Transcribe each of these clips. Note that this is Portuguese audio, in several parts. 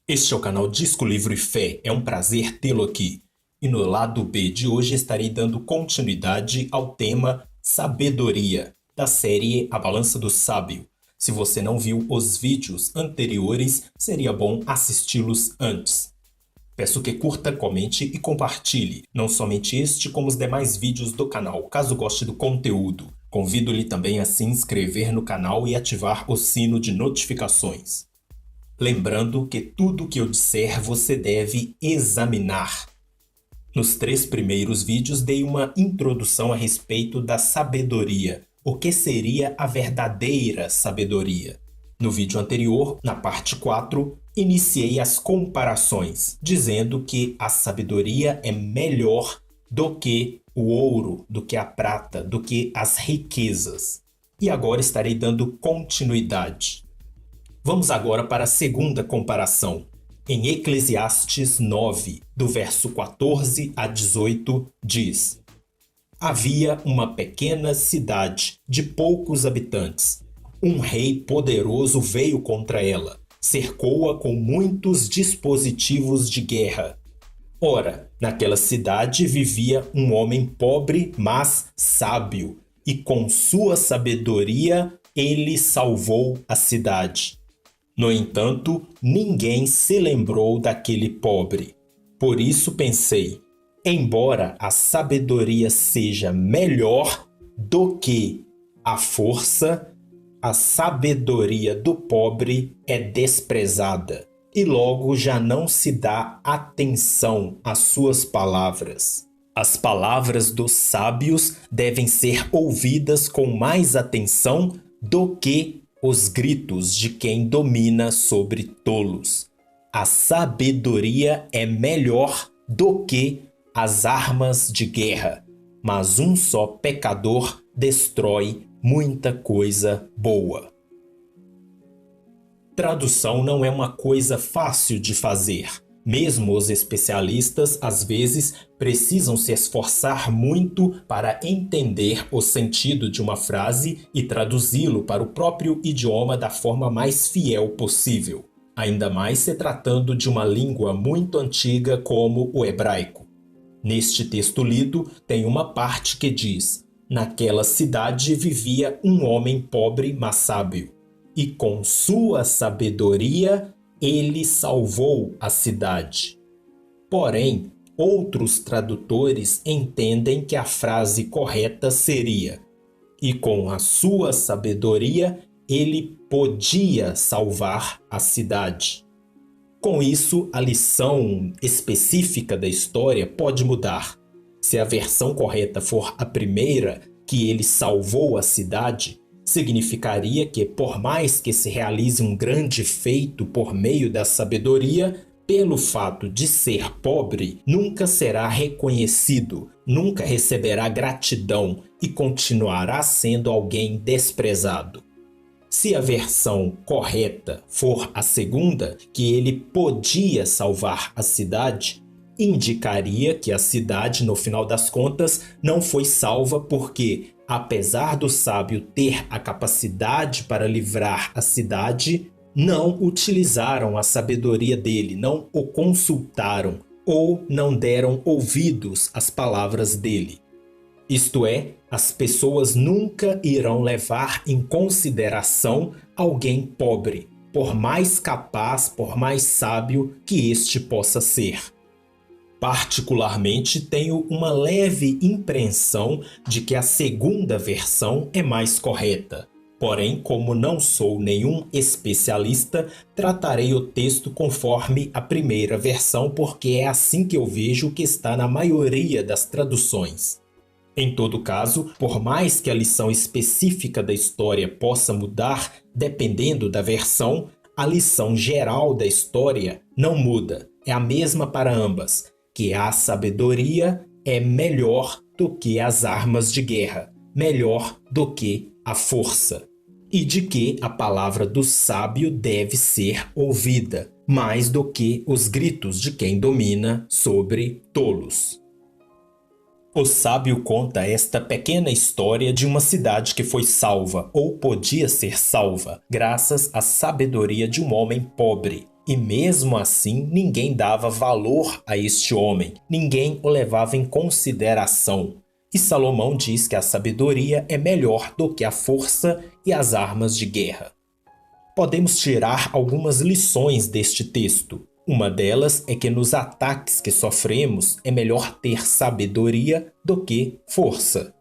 Este é o canal Disco Livro e Fé, é um prazer tê-lo aqui. E no lado B de hoje estarei dando continuidade ao tema Sabedoria, da série A Balança do Sábio. Se você não viu os vídeos anteriores, seria bom assisti-los antes. Peço que curta, comente e compartilhe, não somente este como os demais vídeos do canal, caso goste do conteúdo. Convido-lhe também a se inscrever no canal e ativar o sino de notificações. Lembrando que tudo que eu disser você deve examinar. Nos 3 primeiros vídeos dei uma introdução a respeito da sabedoria, o que seria a verdadeira sabedoria. No vídeo anterior, na parte 4, iniciei as comparações, dizendo que a sabedoria é melhor do que o ouro, do que a prata, do que as riquezas. E agora estarei dando continuidade. Vamos agora para a segunda comparação. Em Eclesiastes 9, do verso 14 a 18, diz: Havia uma pequena cidade de poucos habitantes. Um rei poderoso veio contra ela, cercou-a com muitos dispositivos de guerra. Ora, naquela cidade vivia um homem pobre, mas sábio, e com sua sabedoria ele salvou a cidade. No entanto, ninguém se lembrou daquele pobre. Por isso pensei, embora a sabedoria seja melhor do que a força, a sabedoria do pobre é desprezada, e logo já não se dá atenção às suas palavras. As palavras dos sábios devem ser ouvidas com mais atenção do que os gritos de quem domina sobre tolos. A sabedoria é melhor do que as armas de guerra, mas um só pecador destrói muita coisa boa. Tradução não é uma coisa fácil de fazer. Mesmo os especialistas, às vezes, precisam se esforçar muito para entender o sentido de uma frase e traduzi-lo para o próprio idioma da forma mais fiel possível, ainda mais se tratando de uma língua muito antiga como o hebraico. Neste texto lido, tem uma parte que diz: Naquela cidade vivia um homem pobre, mas sábio, e com sua sabedoria ele salvou a cidade. Porém, outros tradutores entendem que a frase correta seria: e com a sua sabedoria ele podia salvar a cidade. Com isso, a lição específica da história pode mudar. Se a versão correta for a primeira, que ele salvou a cidade, significaria que, por mais que se realize um grande feito por meio da sabedoria, pelo fato de ser pobre, nunca será reconhecido, nunca receberá gratidão e continuará sendo alguém desprezado. Se a versão correta for a segunda, que ele podia salvar a cidade, indicaria que a cidade, no final das contas, não foi salva porque, apesar do sábio ter a capacidade para livrar a cidade, não utilizaram a sabedoria dele, não o consultaram ou não deram ouvidos às palavras dele. Isto é, as pessoas nunca irão levar em consideração alguém pobre, por mais capaz, por mais sábio que este possa ser. Particularmente, tenho uma leve impressão de que a segunda versão é mais correta. Porém, como não sou nenhum especialista, tratarei o texto conforme a primeira versão, porque é assim que eu vejo que está na maioria das traduções. Em todo caso, por mais que a lição específica da história possa mudar dependendo da versão, a lição geral da história não muda. É a mesma para ambas, que a sabedoria é melhor do que as armas de guerra, melhor do que a força, e de que a palavra do sábio deve ser ouvida, mais do que os gritos de quem domina sobre tolos. O sábio conta esta pequena história de uma cidade que foi salva, ou podia ser salva, graças à sabedoria de um homem pobre, E mesmo assim, ninguém dava valor a este homem, ninguém o levava em consideração. E Salomão diz que a sabedoria é melhor do que a força e as armas de guerra. Podemos tirar algumas lições deste texto. Uma delas é que nos ataques que sofremos é melhor ter sabedoria do que força.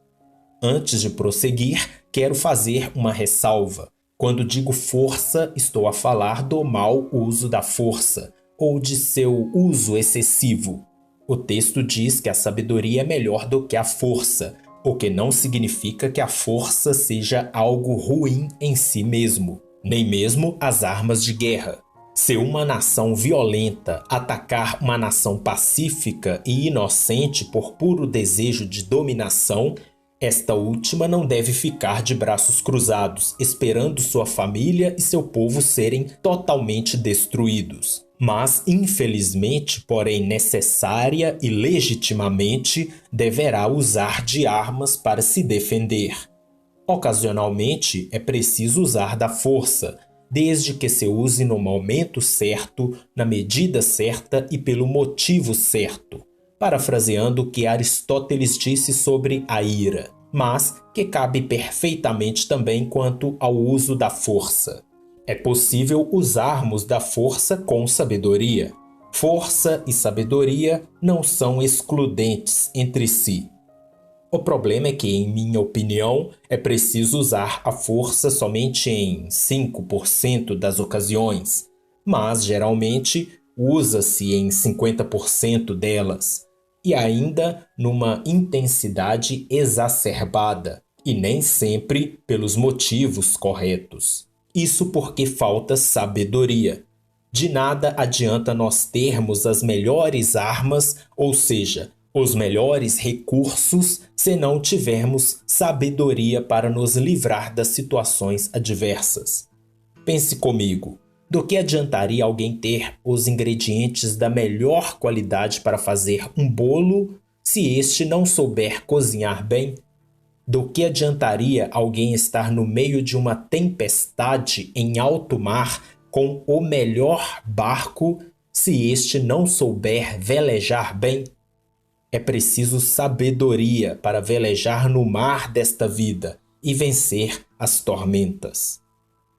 Antes de prosseguir, quero fazer uma ressalva. Quando digo força, estou a falar do mau uso da força, ou de seu uso excessivo. O texto diz que a sabedoria é melhor do que a força, o que não significa que a força seja algo ruim em si mesmo, nem mesmo as armas de guerra. Se uma nação violenta atacar uma nação pacífica e inocente por puro desejo de dominação, esta última não deve ficar de braços cruzados, esperando sua família e seu povo serem totalmente destruídos. Mas, infelizmente, porém necessária e legitimamente, deverá usar de armas para se defender. Ocasionalmente, é preciso usar da força, desde que se use no momento certo, na medida certa e pelo motivo certo, parafraseando o que Aristóteles disse sobre a ira, mas que cabe perfeitamente também quanto ao uso da força. É possível usarmos da força com sabedoria. Força e sabedoria não são excludentes entre si. O problema é que, em minha opinião, é preciso usar a força somente em 5% das ocasiões, mas geralmente usa-se em 50% delas, e ainda numa intensidade exacerbada, e nem sempre pelos motivos corretos. Isso porque falta sabedoria. De nada adianta nós termos as melhores armas, ou seja, os melhores recursos, se não tivermos sabedoria para nos livrar das situações adversas. Pense comigo, do que adiantaria alguém ter os ingredientes da melhor qualidade para fazer um bolo se este não souber cozinhar bem? Do que adiantaria alguém estar no meio de uma tempestade em alto mar com o melhor barco se este não souber velejar bem? É preciso sabedoria para velejar no mar desta vida e vencer as tormentas.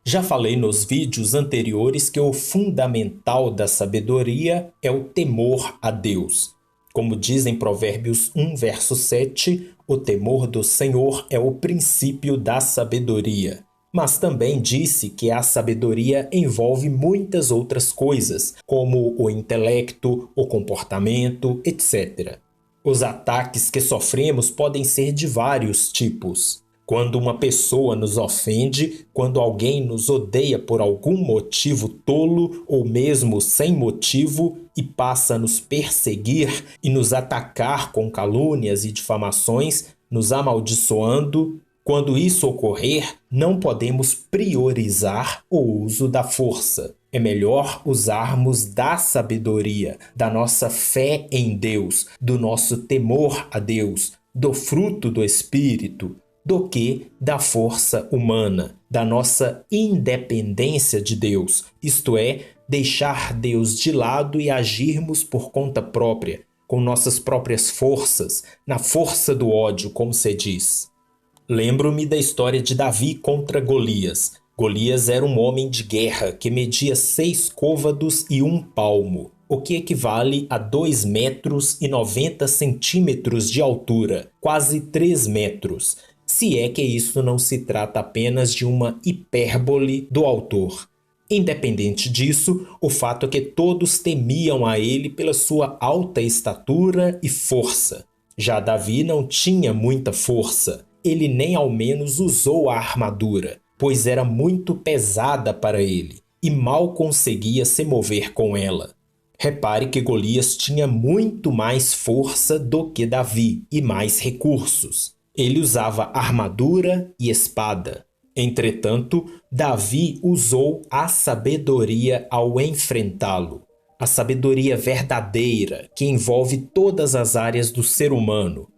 Já falei nos vídeos anteriores que o fundamental da sabedoria é o temor a Deus. Como diz em Provérbios 1, verso 7, o temor do Senhor é o princípio da sabedoria. Mas também disse que a sabedoria envolve muitas outras coisas, como o intelecto, o comportamento, etc. Os ataques que sofremos podem ser de vários tipos. Quando uma pessoa nos ofende, quando alguém nos odeia por algum motivo tolo ou mesmo sem motivo e passa a nos perseguir e nos atacar com calúnias e difamações, nos amaldiçoando, quando isso ocorrer, não podemos priorizar o uso da força. É melhor usarmos da sabedoria, da nossa fé em Deus, do nosso temor a Deus, do fruto do Espírito, do que da força humana, da nossa independência de Deus, isto é, deixar Deus de lado e agirmos por conta própria, com nossas próprias forças, na força do ódio, como se diz. Lembro-me da história de Davi contra Golias. Golias era um homem de guerra que media 6 côvados e 1 palmo, o que equivale a 2 metros e 90 centímetros de altura, quase 3 metros, se é que isso não se trata apenas de uma hipérbole do autor. Independente disso, o fato é que todos temiam a ele pela sua alta estatura e força. Já Davi não tinha muita força, ele nem ao menos usou a armadura, pois era muito pesada para ele e mal conseguia se mover com ela. Repare que Golias tinha muito mais força do que Davi e mais recursos. Ele usava armadura e espada. Entretanto, Davi usou a sabedoria ao enfrentá-lo. A sabedoria verdadeira, que envolve todas as áreas do ser humano.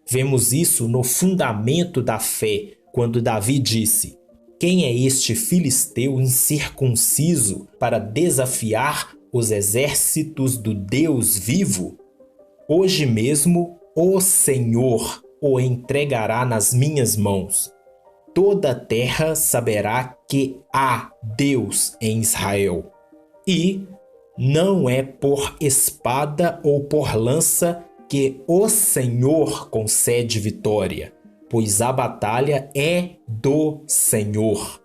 Vemos isso no fundamento da fé, quando Davi disse: Quem é este filisteu incircunciso para desafiar os exércitos do Deus vivo? Hoje mesmo o Senhor o entregará nas minhas mãos. Toda a terra saberá que há Deus em Israel. E não é por espada ou por lança que o Senhor concede vitória, pois a batalha é do Senhor.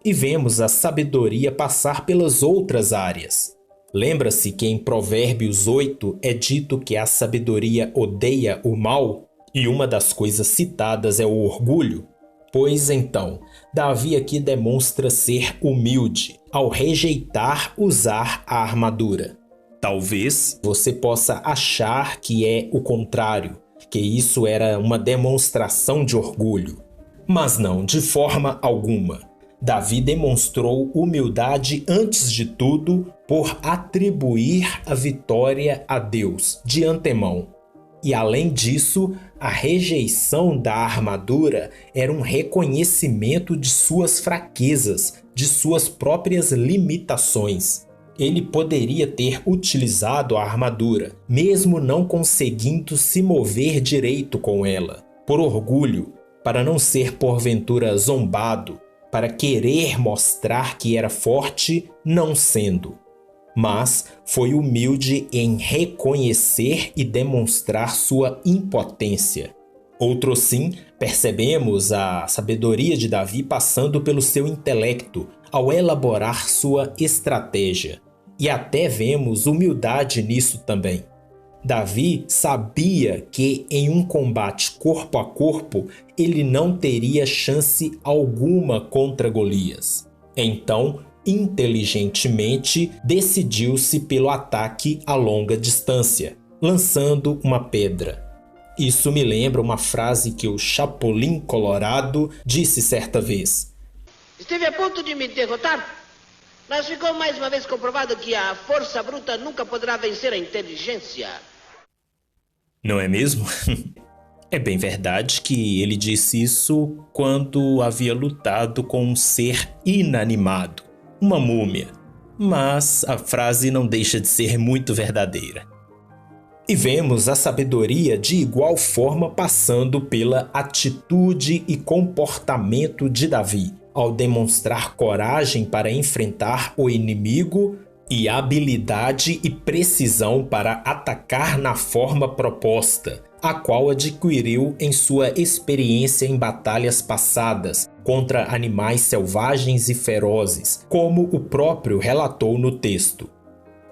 E vemos a sabedoria passar pelas outras áreas. Lembra-se que em Provérbios 8 é dito que a sabedoria odeia o mal? E uma das coisas citadas é o orgulho. Pois então, Davi aqui demonstra ser humilde ao rejeitar usar a armadura. Talvez você possa achar que é o contrário, que isso era uma demonstração de orgulho. Mas não, de forma alguma. Davi demonstrou humildade antes de tudo por atribuir a vitória a Deus de antemão. E além disso, a rejeição da armadura era um reconhecimento de suas fraquezas, de suas próprias limitações. Ele poderia ter utilizado a armadura, mesmo não conseguindo se mover direito com ela, por orgulho, para não ser porventura zombado, para querer mostrar que era forte, não sendo. Mas foi humilde em reconhecer e demonstrar sua impotência. Outro sim, percebemos a sabedoria de Davi passando pelo seu intelecto ao elaborar sua estratégia. E até vemos humildade nisso também. Davi sabia que em um combate corpo a corpo ele não teria chance alguma contra Golias. Então, inteligentemente, decidiu-se pelo ataque a longa distância, lançando uma pedra. Isso me lembra uma frase que o Chapolin Colorado disse certa vez. Esteve a ponto de me derrotar, mas ficou mais uma vez comprovado que a força bruta nunca poderá vencer a inteligência. Não é mesmo? É bem verdade que ele disse isso quando havia lutado com um ser inanimado, uma múmia, mas a frase não deixa de ser muito verdadeira. E vemos a sabedoria de igual forma passando pela atitude e comportamento de Davi, ao demonstrar coragem para enfrentar o inimigo e habilidade e precisão para atacar na forma proposta, a qual adquiriu em sua experiência em batalhas passadas contra animais selvagens e ferozes, como o próprio relatou no texto.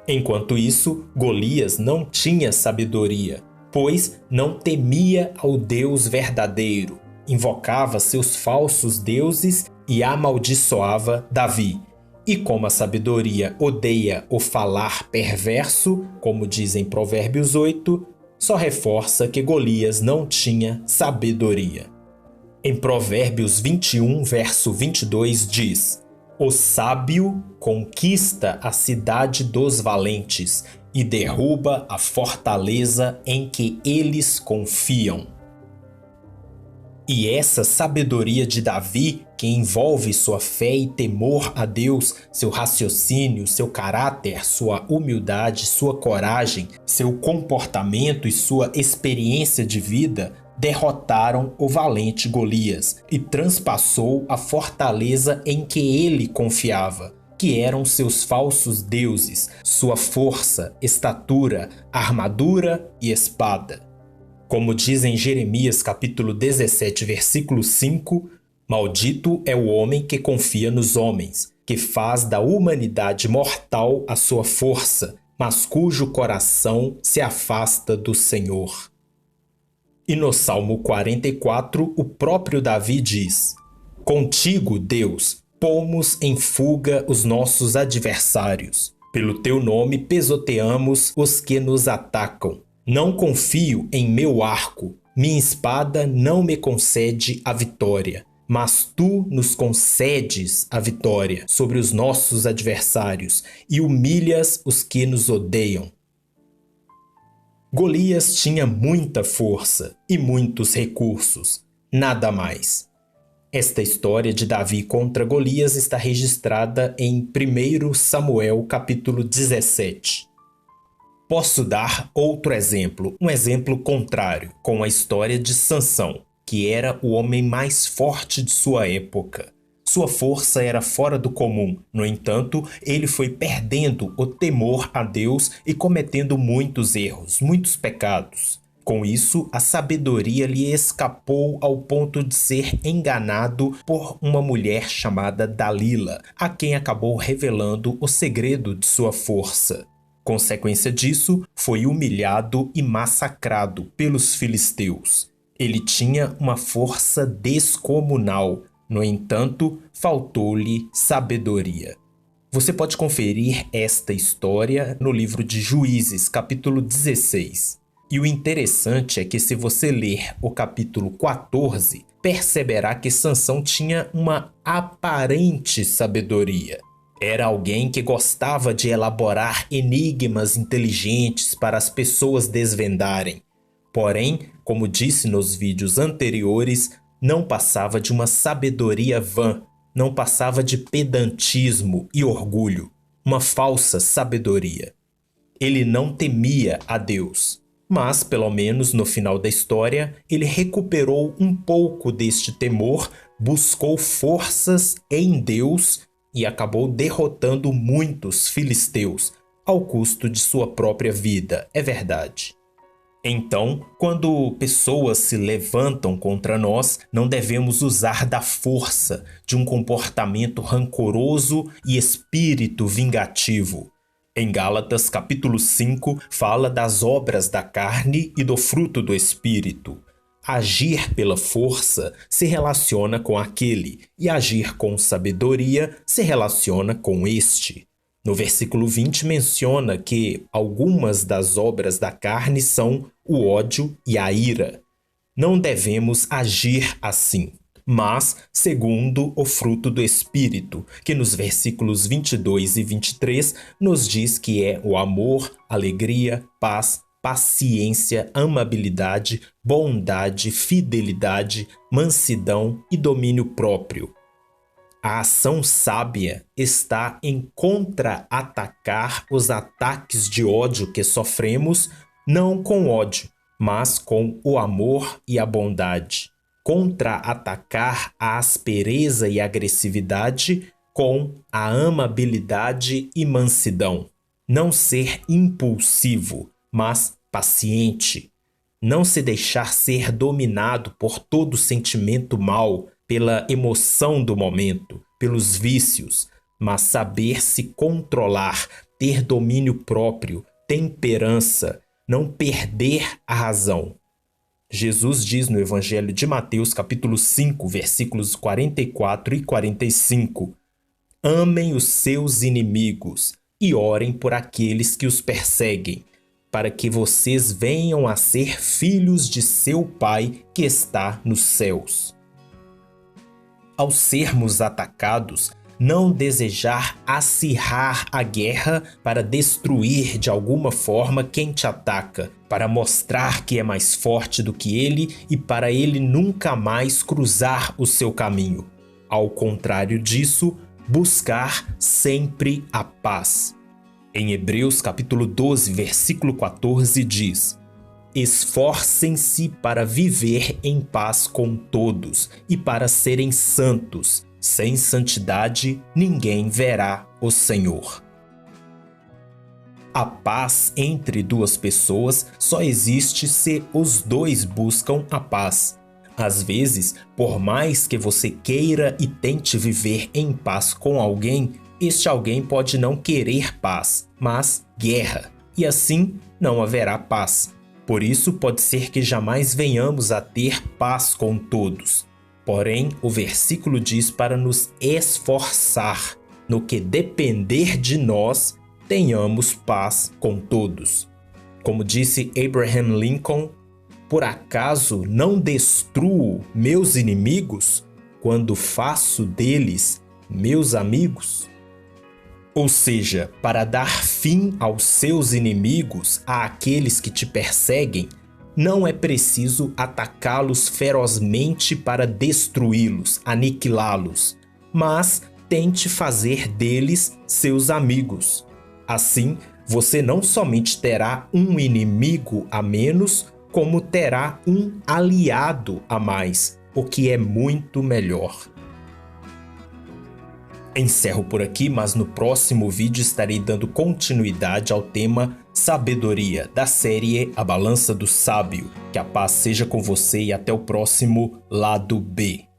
Enquanto isso, Golias não tinha sabedoria, pois não temia ao Deus verdadeiro, invocava seus falsos deuses e amaldiçoava Davi. E como a sabedoria odeia o falar perverso, como diz em Provérbios 8, só reforça que Golias não tinha sabedoria. Em Provérbios 21, verso 22 diz: O sábio conquista a cidade dos valentes e derruba a fortaleza em que eles confiam. E essa sabedoria de Davi, que envolve sua fé e temor a Deus, seu raciocínio, seu caráter, sua humildade, sua coragem, seu comportamento e sua experiência de vida, derrotaram o valente Golias e transpassou a fortaleza em que ele confiava, que eram seus falsos deuses, sua força, estatura, armadura e espada. Como diz em Jeremias capítulo 17, versículo 5, maldito é o homem que confia nos homens, que faz da humanidade mortal a sua força, mas cujo coração se afasta do Senhor. E no Salmo 44, o próprio Davi diz: Contigo, Deus, pomos em fuga os nossos adversários. Pelo teu nome pisoteamos os que nos atacam. Não confio em meu arco, minha espada não me concede a vitória, mas tu nos concedes a vitória sobre os nossos adversários e humilhas os que nos odeiam. Golias tinha muita força e muitos recursos, nada mais. Esta história de Davi contra Golias está registrada em 1 Samuel capítulo 17. Posso dar outro exemplo, um exemplo contrário, com a história de Sansão, que era o homem mais forte de sua época. Sua força era fora do comum, no entanto, ele foi perdendo o temor a Deus e cometendo muitos erros, muitos pecados. Com isso, a sabedoria lhe escapou ao ponto de ser enganado por uma mulher chamada Dalila, a quem acabou revelando o segredo de sua força. Consequência disso, foi humilhado e massacrado pelos filisteus. Ele tinha uma força descomunal, no entanto, faltou-lhe sabedoria. Você pode conferir esta história no livro de Juízes, capítulo 16. E o interessante é que se você ler o capítulo 14, perceberá que Sansão tinha uma aparente sabedoria. Era alguém que gostava de elaborar enigmas inteligentes para as pessoas desvendarem. Porém, como disse nos vídeos anteriores, não passava de uma sabedoria vã, não passava de pedantismo e orgulho, uma falsa sabedoria. Ele não temia a Deus. Mas, pelo menos no final da história, ele recuperou um pouco deste temor, buscou forças em Deus e acabou derrotando muitos filisteus, ao custo de sua própria vida, é verdade. Então, quando pessoas se levantam contra nós, não devemos usar da força, de um comportamento rancoroso e espírito vingativo. Em Gálatas capítulo 5, fala das obras da carne e do fruto do Espírito. Agir pela força se relaciona com aquele, e agir com sabedoria se relaciona com este. No versículo 20 menciona que algumas das obras da carne são o ódio e a ira. Não devemos agir assim, mas segundo o fruto do Espírito, que nos versículos 22 e 23 nos diz que é o amor, alegria, paz, paciência, amabilidade, bondade, fidelidade, mansidão e domínio próprio. A ação sábia está em contra-atacar os ataques de ódio que sofremos, não com ódio, mas com o amor e a bondade. Contra-atacar a aspereza e agressividade com a amabilidade e mansidão. Não ser impulsivo, mas paciente. Não se deixar ser dominado por todo sentimento mau, pela emoção do momento, pelos vícios, mas saber se controlar, ter domínio próprio, temperança, não perder a razão. Jesus diz no Evangelho de Mateus, capítulo 5, versículos 44 e 45, amem os seus inimigos e orem por aqueles que os perseguem, para que vocês venham a ser filhos de seu Pai que está nos céus. Ao sermos atacados, não desejar acirrar a guerra para destruir de alguma forma quem te ataca, para mostrar que é mais forte do que ele e para ele nunca mais cruzar o seu caminho. Ao contrário disso, buscar sempre a paz. Em Hebreus capítulo 12, versículo 14 diz: esforcem-se para viver em paz com todos e para serem santos. Sem santidade, ninguém verá o Senhor. A paz entre duas pessoas só existe se os dois buscam a paz. Às vezes, por mais que você queira e tente viver em paz com alguém, este alguém pode não querer paz, mas guerra, e assim não haverá paz. Por isso, pode ser que jamais venhamos a ter paz com todos. Porém, o versículo diz para nos esforçar, no que depender de nós, tenhamos paz com todos. Como disse Abraham Lincoln, por acaso não destruo meus inimigos quando faço deles meus amigos? Ou seja, para dar fim aos seus inimigos, àqueles que te perseguem, Não é preciso atacá-los ferozmente para destruí-los, aniquilá-los, mas tente fazer deles seus amigos. Assim, você não somente terá um inimigo a menos, como terá um aliado a mais, o que é muito melhor. Encerro por aqui, mas no próximo vídeo estarei dando continuidade ao tema Sabedoria, da série A Balança do Sábio. Que a paz seja com você e até o próximo Lado B.